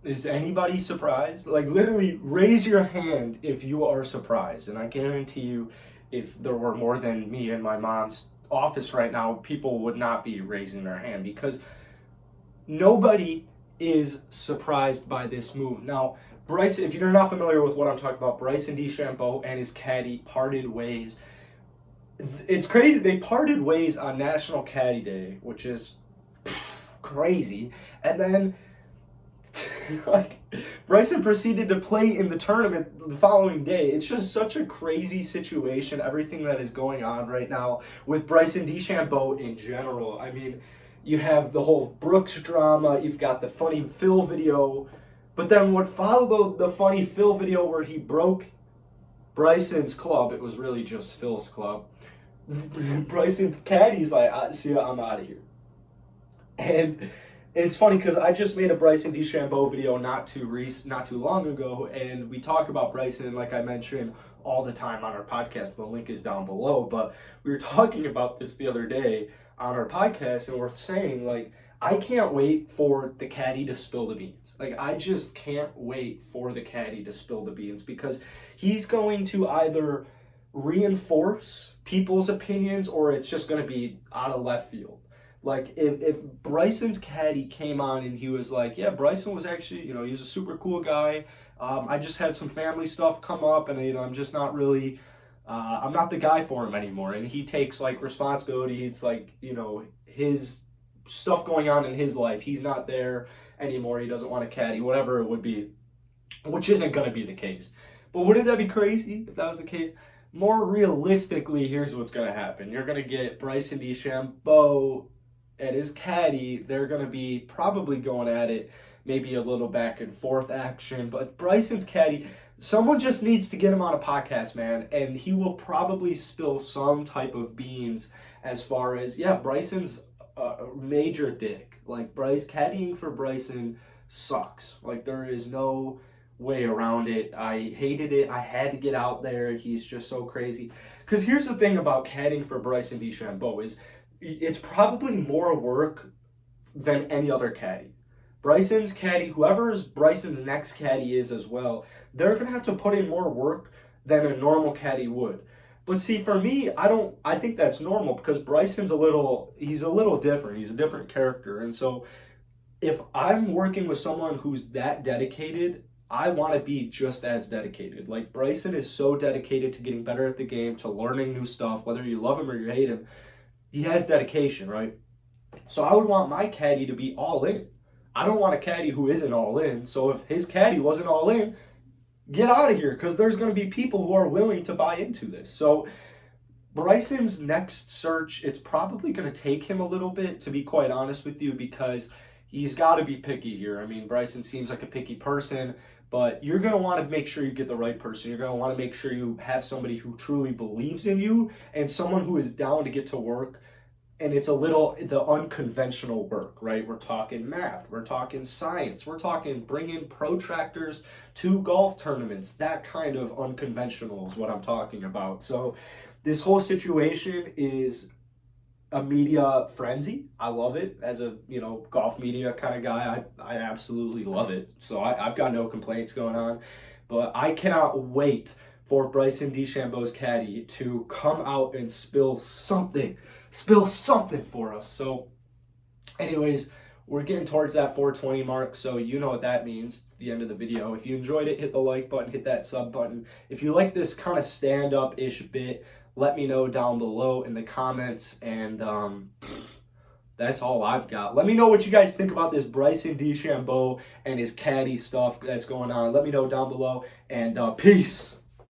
Is anybody surprised? Like, literally, raise your hand if you are surprised. And I guarantee you, if there were more than me in my mom's office right now, people would not be raising their hand because nobody is surprised by this move. Now, Bryson, if you're not familiar with what I'm talking about, Bryson DeChambeau and his caddy parted ways. It's crazy. They parted ways on National Caddy Day, which is crazy. And then like Bryson proceeded to play in the tournament the following day. It's just such a crazy situation, everything that is going on right now with Bryson DeChambeau in general. I mean, you have the whole Brooks drama, you've got the funny Phil video, but then what followed the funny Phil video where he broke Bryson's club, it was really just Phil's club. Bryson's caddy's like, see, I'm out of here. And it's funny because I just made a Bryson DeChambeau video not too long ago, and we talk about Bryson, like I mentioned, all the time on our podcast. The link is down below, but we were talking about this the other day on our podcast, and we're saying, like, I can't wait for the caddy to spill the beans. Like, I just can't wait for the caddy to spill the beans because he's going to either reinforce people's opinions or it's just going to be out of left field. Like, if Bryson's caddy came on and he was like, yeah, Bryson was actually, he was a super cool guy. I just had some family stuff come up and, I'm just not really, I'm not the guy for him anymore. And he takes, like, responsibilities, like, his stuff going on in his life. He's not there anymore. He doesn't want a caddy, whatever it would be, which isn't going to be the case. But wouldn't that be crazy if that was the case? More realistically, here's what's going to happen. You're going to get Bryson DeChambeau and his caddy. They're going to be probably going at it, maybe a little back and forth action. But Bryson's caddy, someone just needs to get him on a podcast, man, and he will probably spill some type of beans as far as, yeah, Bryson's a major dick. Like, caddying for Bryson sucks. Like, there is no way around it. I hated it. I had to get out there. He's just so crazy. Because here's the thing about caddying for Bryson DeChambeau is it's probably more work than any other caddy. Bryson's caddy, whoever's Bryson's next caddy is as well, they're going to have to put in more work than a normal caddy would. But see, for me, I think that's normal because Bryson's he's a little different. He's a different character. And so if I'm working with someone who's that dedicated, I want to be just as dedicated. Like, Bryson is so dedicated to getting better at the game, to learning new stuff, whether you love him or you hate him. He has dedication, right? So I would want my caddy to be all in. I don't want a caddy who isn't all in. So if his caddy wasn't all in, get out of here because there's going to be people who are willing to buy into this. So Bryson's next search, it's probably going to take him a little bit, to be quite honest with you, because he's got to be picky here. I mean, Bryson seems like a picky person, but you're going to want to make sure you get the right person. You're going to want to make sure you have somebody who truly believes in you and someone who is down to get to work. And it's the unconventional work, right? We're talking math. We're talking science. We're talking bringing protractors to golf tournaments. That kind of unconventional is what I'm talking about. So this whole situation is a media frenzy. I love it as a, golf media kind of guy. I absolutely love it. So I've got no complaints going on, but I cannot wait for Bryson DeChambeau's caddy to come out and spill something for us. So anyways, we're getting towards that 420 mark, so you know what that means. It's the end of the video. If you enjoyed it, hit the like button, hit that sub button. If you like this kind of stand-up-ish bit, let me know down below in the comments, and that's all I've got. Let me know what you guys think about this Bryson DeChambeau and his caddy stuff that's going on. Let me know down below, and peace.